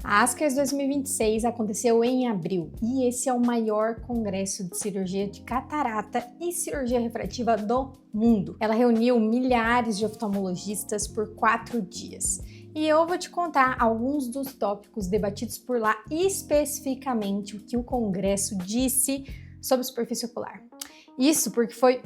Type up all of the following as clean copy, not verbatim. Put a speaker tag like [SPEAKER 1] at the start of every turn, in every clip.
[SPEAKER 1] A ASCRS 2026 aconteceu em abril e esse é o maior congresso de cirurgia de catarata e cirurgia refrativa do mundo. Ela reuniu milhares de oftalmologistas por 4 dias. E eu vou te contar alguns dos tópicos debatidos por lá, especificamente o que o congresso disse sobre superfície ocular. Isso porque foi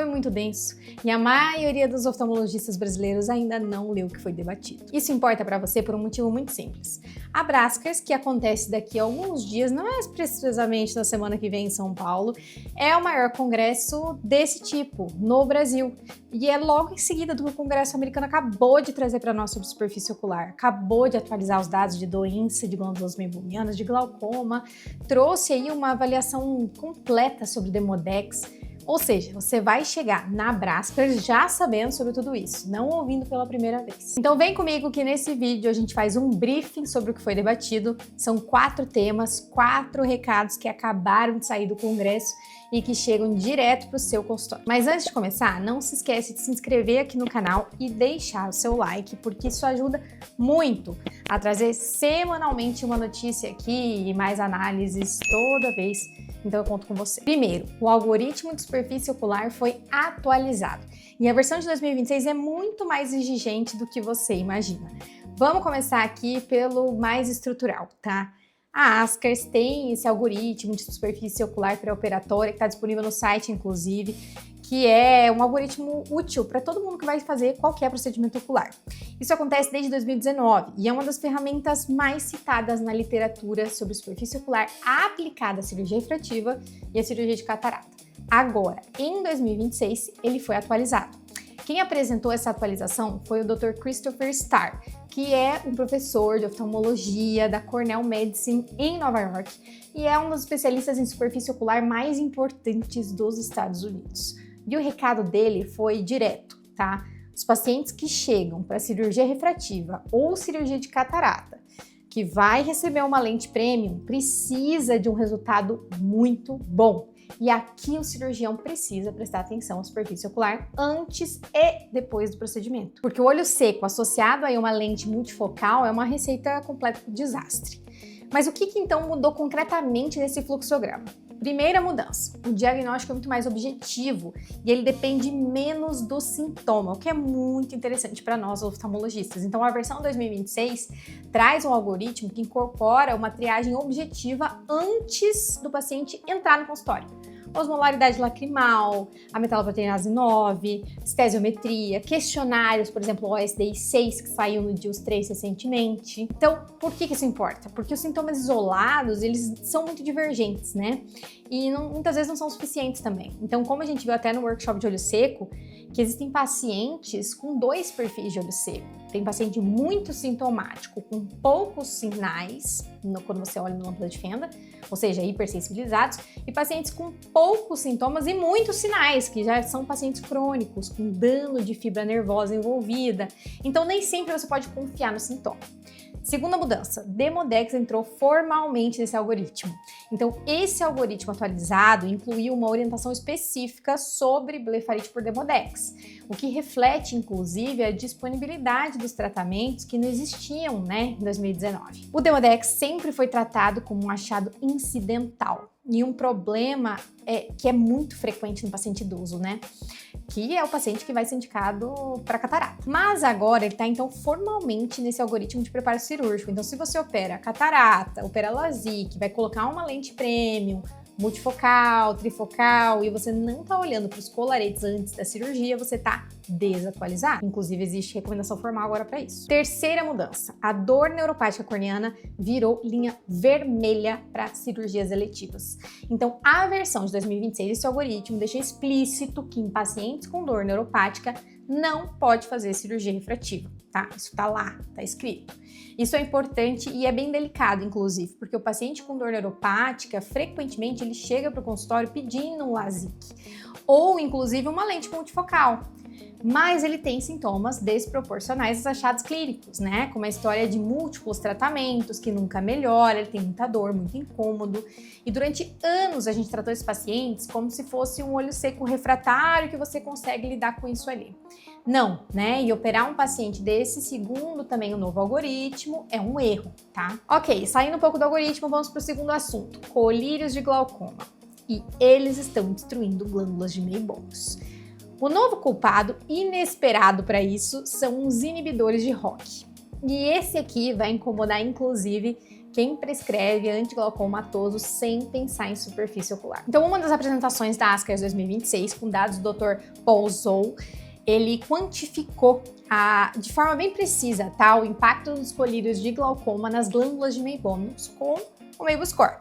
[SPEAKER 1] muito denso e a maioria dos oftalmologistas brasileiros ainda não leu o que foi debatido. Isso importa para você por um motivo muito simples. A Brascars, que acontece daqui a alguns dias, não é precisamente na semana que vem em São Paulo, é o maior congresso desse tipo no Brasil. E é logo em seguida do que o Congresso americano acabou de trazer para nós sobre superfície ocular, acabou de atualizar os dados de doença de glândulas meibomianas, de glaucoma, trouxe aí uma avaliação completa sobre Demodex. Ou seja, você vai chegar na Brascars já sabendo sobre tudo isso, não ouvindo pela primeira vez. Então vem comigo que nesse vídeo a gente faz um briefing sobre o que foi debatido. São 4 temas, 4 recados que acabaram de sair do congresso e que chegam direto para o seu consultório. Mas antes de começar, não se esquece de se inscrever aqui no canal e deixar o seu like, porque isso ajuda muito a trazer semanalmente uma notícia aqui e mais análises toda vez. Então eu conto com você. Primeiro, o algoritmo de superfície ocular foi atualizado e a versão de 2026 é muito mais exigente do que você imagina. Vamos começar aqui pelo mais estrutural, tá? A ASCRS tem esse algoritmo de superfície ocular pré-operatória que está disponível no site, inclusive, que é um algoritmo útil para todo mundo que vai fazer qualquer procedimento ocular. Isso acontece desde 2019 e é uma das ferramentas mais citadas na literatura sobre superfície ocular aplicada à cirurgia refrativa e à cirurgia de catarata. Agora, em 2026, ele foi atualizado. Quem apresentou essa atualização foi o Dr. Christopher Starr, que é um professor de oftalmologia da Cornell Medicine em Nova York e é um dos especialistas em superfície ocular mais importantes dos Estados Unidos. E o recado dele foi direto, tá? Os pacientes que chegam para cirurgia refrativa ou cirurgia de catarata, que vai receber uma lente premium, precisa de um resultado muito bom. E aqui o cirurgião precisa prestar atenção à superfície ocular antes e depois do procedimento. Porque o olho seco associado a uma lente multifocal é uma receita completa de desastre. Mas o que então mudou concretamente nesse fluxograma? Primeira mudança, o diagnóstico é muito mais objetivo e ele depende menos do sintoma, o que é muito interessante para nós oftalmologistas. Então a versão 2026 traz um algoritmo que incorpora uma triagem objetiva antes do paciente entrar no consultório. Osmolaridade lacrimal, a metaloproteinase 9, estesiometria, questionários, por exemplo, o OSDI-6, que saiu no DIUS 3 recentemente. Então, por que isso importa? Porque os sintomas isolados, eles são muito divergentes, né? E muitas vezes não são suficientes também. Então, como a gente viu até no workshop de olho seco, que existem pacientes com 2 perfis de olho seco. Tem paciente muito sintomático, com poucos sinais, quando você olha no lâmpada de fenda, ou seja, hipersensibilizados, e pacientes com poucos sintomas e muitos sinais, que já são pacientes crônicos, com dano de fibra nervosa envolvida. Então, nem sempre você pode confiar no sintoma. Segunda mudança, Demodex entrou formalmente nesse algoritmo. Então, esse algoritmo atualizado incluiu uma orientação específica sobre blefarite por Demodex, o que reflete, inclusive, a disponibilidade dos tratamentos que não existiam, em 2019. O Demodex sempre foi tratado como um achado incidental e um problema que é muito frequente no paciente idoso, que é o paciente que vai ser indicado para catarata. Mas agora ele está então formalmente nesse algoritmo de preparo cirúrgico. Então se você opera catarata, opera LASIK, vai colocar uma lente premium, multifocal, trifocal, e você não está olhando para os colaretes antes da cirurgia, você está desatualizado. Inclusive, existe recomendação formal agora para isso. Terceira mudança, a dor neuropática corneana virou linha vermelha para cirurgias eletivas. Então, a versão de 2026 desse algoritmo deixa explícito que em pacientes com dor neuropática não pode fazer cirurgia refrativa, tá? Isso tá lá, tá escrito. Isso é importante e é bem delicado, inclusive, porque o paciente com dor neuropática, frequentemente, ele chega para o consultório pedindo um LASIK ou, inclusive, uma lente multifocal. Mas ele tem sintomas desproporcionais aos achados clínicos, com uma história de múltiplos tratamentos que nunca melhora, ele tem muita dor, muito incômodo. E durante anos a gente tratou esses pacientes como se fosse um olho seco refratário que você consegue lidar com isso ali. Não, né? E operar um paciente desse, segundo também o novo algoritmo, é um erro, tá? Ok, saindo um pouco do algoritmo, vamos para o segundo assunto, colírios de glaucoma. E eles estão destruindo glândulas de Meibos. O novo culpado inesperado para isso são os inibidores de ROCK. E esse aqui vai incomodar, inclusive, quem prescreve antiglaucomatoso sem pensar em superfície ocular. Então, uma das apresentações da ASCRS 2026, com dados do Dr. Paul Zou, ele quantificou de forma bem precisa, tá, o impacto dos colírios de glaucoma nas glândulas de Meibos com o Meibos Score.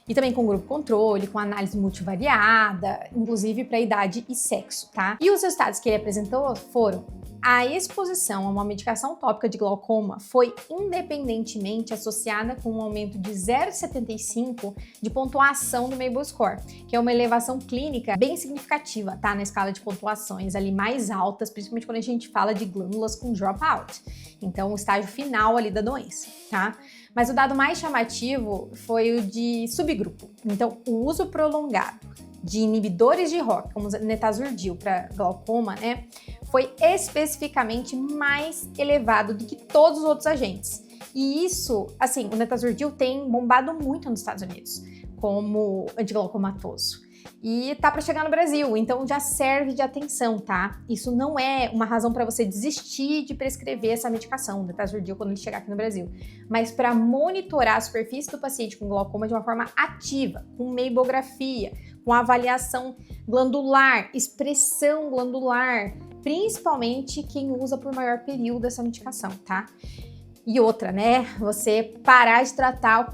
[SPEAKER 1] E também com grupo controle, com análise multivariada, inclusive para idade e sexo, tá? E os resultados que ele apresentou foram: a exposição a uma medicação tópica de glaucoma foi independentemente associada com um aumento de 0,75 de pontuação do Meibos Score, que é uma elevação clínica bem significativa, tá? Na escala de pontuações ali mais altas, principalmente quando a gente fala de glândulas com dropout. Então, o estágio final ali da doença, tá? Mas o dado mais chamativo foi o de subgrupo. Então, o uso prolongado de inibidores de ROCK, como o netazurdil para glaucoma, né, foi especificamente mais elevado do que todos os outros agentes. E isso, assim, o netazurdil tem bombado muito nos Estados Unidos como antiglaucomatoso. E tá para chegar no Brasil, então já serve de atenção, tá? Isso não é uma razão para você desistir de prescrever essa medicação, o netazurdil, quando ele chegar aqui no Brasil, mas para monitorar a superfície do paciente com glaucoma de uma forma ativa, com meibografia, com avaliação glandular, expressão glandular, principalmente quem usa por maior período essa medicação, tá? E outra, né? Você parar de tratar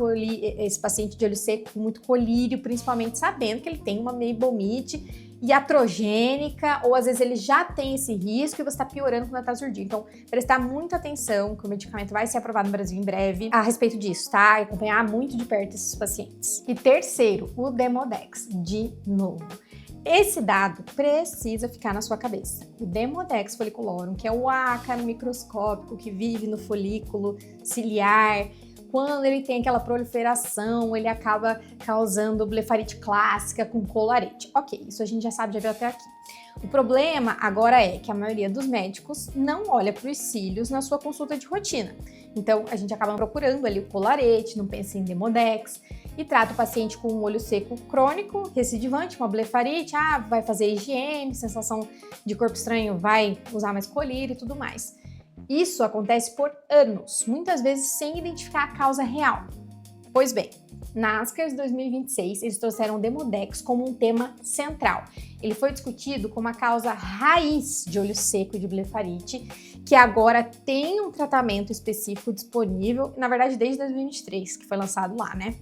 [SPEAKER 1] esse paciente de olho seco com muito colírio, principalmente sabendo que ele tem uma meibomite iatrogênica, ou às vezes ele já tem esse risco e você está piorando com o netazurdil. Então, prestar muita atenção, que o medicamento vai ser aprovado no Brasil em breve, a respeito disso, tá? E acompanhar muito de perto esses pacientes. E terceiro, o Demodex, de novo. Esse dado precisa ficar na sua cabeça. O Demodex folliculorum, que é o ácaro microscópico que vive no folículo ciliar, quando ele tem aquela proliferação, ele acaba causando blefarite clássica com colarete. Ok, isso a gente já sabe, já viu até aqui. O problema agora é que a maioria dos médicos não olha para os cílios na sua consulta de rotina. Então, a gente acaba procurando ali o colarete, não pensa em Demodex, e trata o paciente com um olho seco crônico, recidivante, uma blefarite, vai fazer IgM, sensação de corpo estranho, vai usar mais colírio e tudo mais. Isso acontece por anos, muitas vezes sem identificar a causa real. Pois bem, na ASCRS 2026, eles trouxeram o Demodex como um tema central. Ele foi discutido como a causa raiz de olho seco e de blefarite, que agora tem um tratamento específico disponível, na verdade desde 2023, que foi lançado lá, né?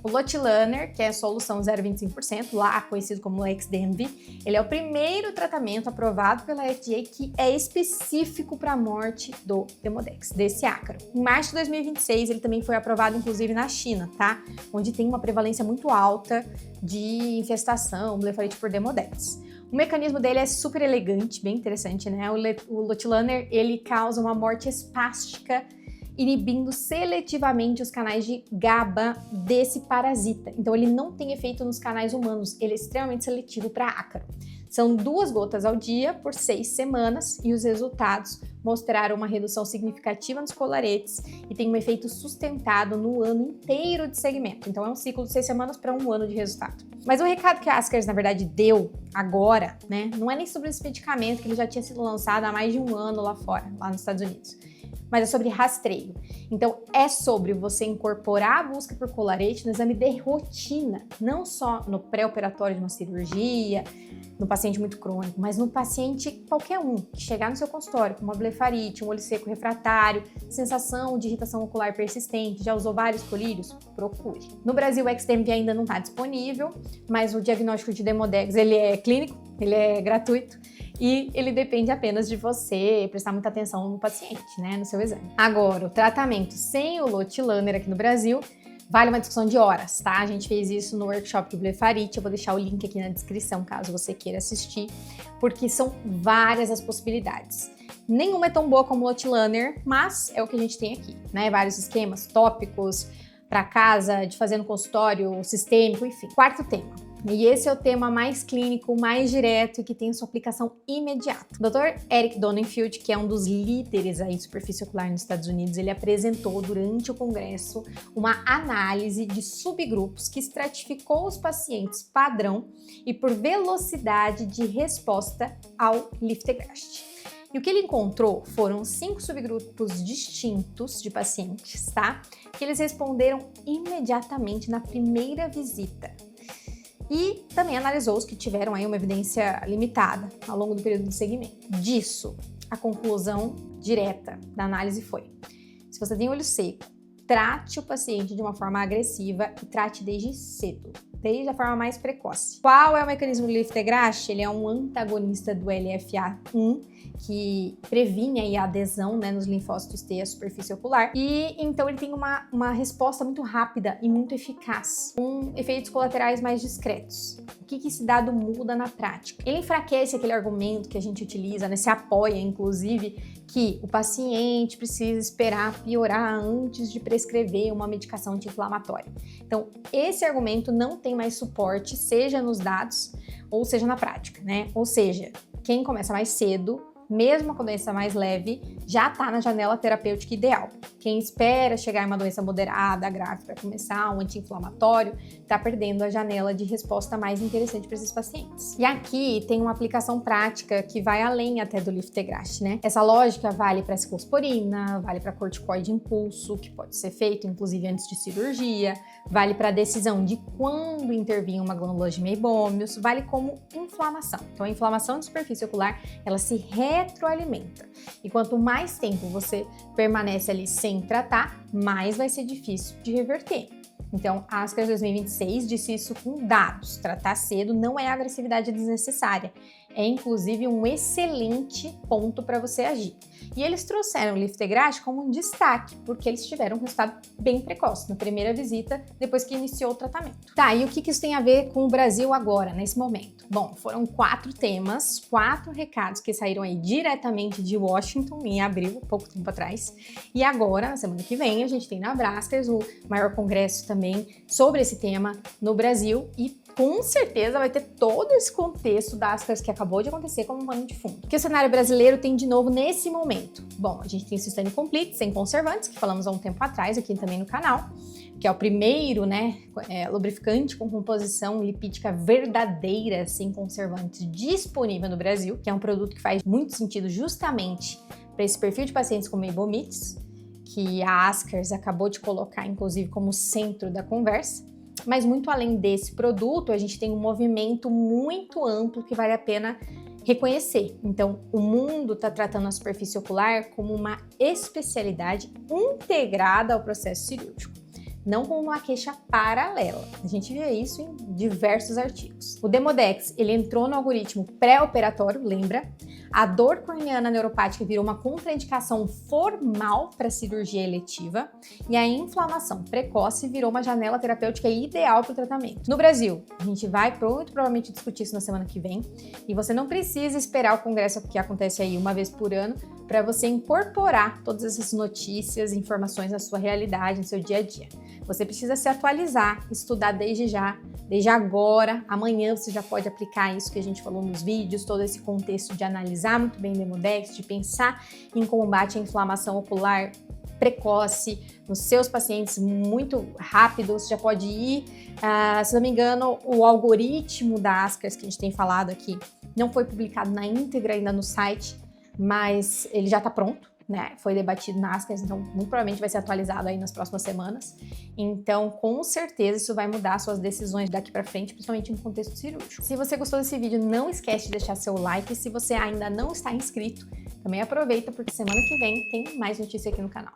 [SPEAKER 1] O Lotilaner, que é a solução 0,25%, lá conhecido como LexDenV, ele é o primeiro tratamento aprovado pela FDA que é específico para a morte do Demodex, desse ácaro. Em março de 2026, ele também foi aprovado, inclusive, na China, tá? Onde tem uma prevalência muito alta de infestação, blefarite por Demodex. O mecanismo dele é super elegante, bem interessante, né? O Lotilaner, ele causa uma morte espástica, inibindo seletivamente os canais de GABA desse parasita. Então, ele não tem efeito nos canais humanos, ele é extremamente seletivo para ácaro. São 2 gotas ao dia por 6 semanas e os resultados mostraram uma redução significativa nos colaretes e tem um efeito sustentado no ano inteiro de segmento. Então, é um ciclo de 6 semanas para 1 ano de resultado. Mas o recado que a ASCRS, na verdade, deu agora, né, não é nem sobre esse medicamento que ele já tinha sido lançado há mais de 1 ano lá fora, lá nos Estados Unidos, mas é sobre rastreio. Então, é sobre você incorporar a busca por colarete no exame de rotina, não só no pré-operatório de uma cirurgia, no paciente muito crônico, mas no paciente qualquer um, que chegar no seu consultório com uma blefarite, um olho seco refratário, sensação de irritação ocular persistente, já usou vários colírios, procure. No Brasil, o LexDenV ainda não está disponível, mas o diagnóstico de Demodex, ele é clínico, ele é gratuito, e ele depende apenas de você prestar muita atenção no paciente, né, no seu exame. Agora, o tratamento sem o Lotilaner aqui no Brasil vale uma discussão de horas, tá? A gente fez isso no workshop de blefarite, eu vou deixar o link aqui na descrição caso você queira assistir, porque são várias as possibilidades. Nenhuma é tão boa como o Lotilaner, mas é o que a gente tem aqui, né? Vários esquemas tópicos para casa, de fazer no consultório, sistêmico, enfim. Quarto tema. E esse é o tema mais clínico, mais direto e que tem sua aplicação imediata. O Dr. Eric Donenfeld, que é um dos líderes aí de superfície ocular nos Estados Unidos, ele apresentou durante o congresso uma análise de subgrupos que estratificou os pacientes padrão e por velocidade de resposta ao Liftegrast. E o que ele encontrou foram 5 subgrupos distintos de pacientes, tá? Que eles responderam imediatamente na primeira visita. E também analisou os que tiveram aí uma evidência limitada ao longo do período de seguimento. Disso, a conclusão direta da análise foi: se você tem olho seco, trate o paciente de uma forma agressiva e trate desde cedo, desde a forma mais precoce. Qual é o mecanismo do Liftegrast? Ele é um antagonista do LFA1, que previne aí a adesão, né, nos linfócitos T à superfície ocular, e então ele tem uma resposta muito rápida e muito eficaz, com efeitos colaterais mais discretos. O que esse dado muda na prática? Ele enfraquece aquele argumento que a gente utiliza, né, se apoia inclusive, que o paciente precisa esperar piorar antes de prescrever uma medicação anti-inflamatória. Então, esse argumento não tem mais suporte, seja nos dados ou seja na prática, né? Ou seja, quem começa mais cedo, mesmo com a doença mais leve, já está na janela terapêutica ideal. Quem espera chegar em uma doença moderada, grave, para começar um anti-inflamatório, está perdendo a janela de resposta mais interessante para esses pacientes. E aqui tem uma aplicação prática que vai além até do Liftegrast, né? Essa lógica vale para ciclosporina, vale para corticoide impulso, que pode ser feito inclusive antes de cirurgia, vale para a decisão de quando intervir uma glândula de Meibomius, vale como inflamação. Então a inflamação de superfície ocular, ela se retroalimenta. E quanto mais tempo você permanece ali sem tratar, mais vai ser difícil de reverter. Então, a ASCRS 2026 disse isso com dados. Tratar cedo não é agressividade desnecessária. É, inclusive, um excelente ponto para você agir. E eles trouxeram o Liftegrast como um destaque, porque eles tiveram um resultado bem precoce, na primeira visita, depois que iniciou o tratamento. Tá, e o que isso tem a ver com o Brasil agora, nesse momento? Bom, foram 4 temas, 4 recados que saíram aí diretamente de Washington, em abril, pouco tempo atrás. E agora, na semana que vem, a gente tem na ASCRS o maior congresso também sobre esse tema no Brasil e com certeza vai ter todo esse contexto da ASCRS que acabou de acontecer como um pano de fundo. O que o cenário brasileiro tem de novo nesse momento? Bom, a gente tem o Systane Complete, sem conservantes, que falamos há um tempo atrás aqui também no canal, que é o primeiro, né, lubrificante com composição lipídica verdadeira, sem conservantes, disponível no Brasil, que é um produto que faz muito sentido justamente para esse perfil de pacientes com meibomites, que a ASCRS acabou de colocar, inclusive, como centro da conversa. Mas muito além desse produto, a gente tem um movimento muito amplo que vale a pena reconhecer. Então, o mundo está tratando a superfície ocular como uma especialidade integrada ao processo cirúrgico, não como uma queixa paralela. A gente vê isso em diversos artigos. O Demodex, ele entrou no algoritmo pré-operatório, lembra? A dor corneana neuropática virou uma contraindicação formal para cirurgia eletiva e a inflamação precoce virou uma janela terapêutica ideal para o tratamento. No Brasil, a gente vai muito provavelmente discutir isso na semana que vem e você não precisa esperar o congresso que acontece aí uma vez por ano para você incorporar todas essas notícias e informações na sua realidade, no seu dia a dia. Você precisa se atualizar, estudar desde já, desde agora. Amanhã você já pode aplicar isso que a gente falou nos vídeos, todo esse contexto de analisar muito bem o Demodex, de pensar em combate à inflamação ocular precoce nos seus pacientes muito rápido. Você já pode ir, se não me engano, o algoritmo da ASCRS que a gente tem falado aqui não foi publicado na íntegra ainda no site, mas ele já está pronto, né? Foi debatido na ASCRS, então muito provavelmente vai ser atualizado aí nas próximas semanas. Então, com certeza, isso vai mudar suas decisões daqui para frente, principalmente no contexto cirúrgico. Se você gostou desse vídeo, não esquece de deixar seu like. E se você ainda não está inscrito, também aproveita, porque semana que vem tem mais notícia aqui no canal.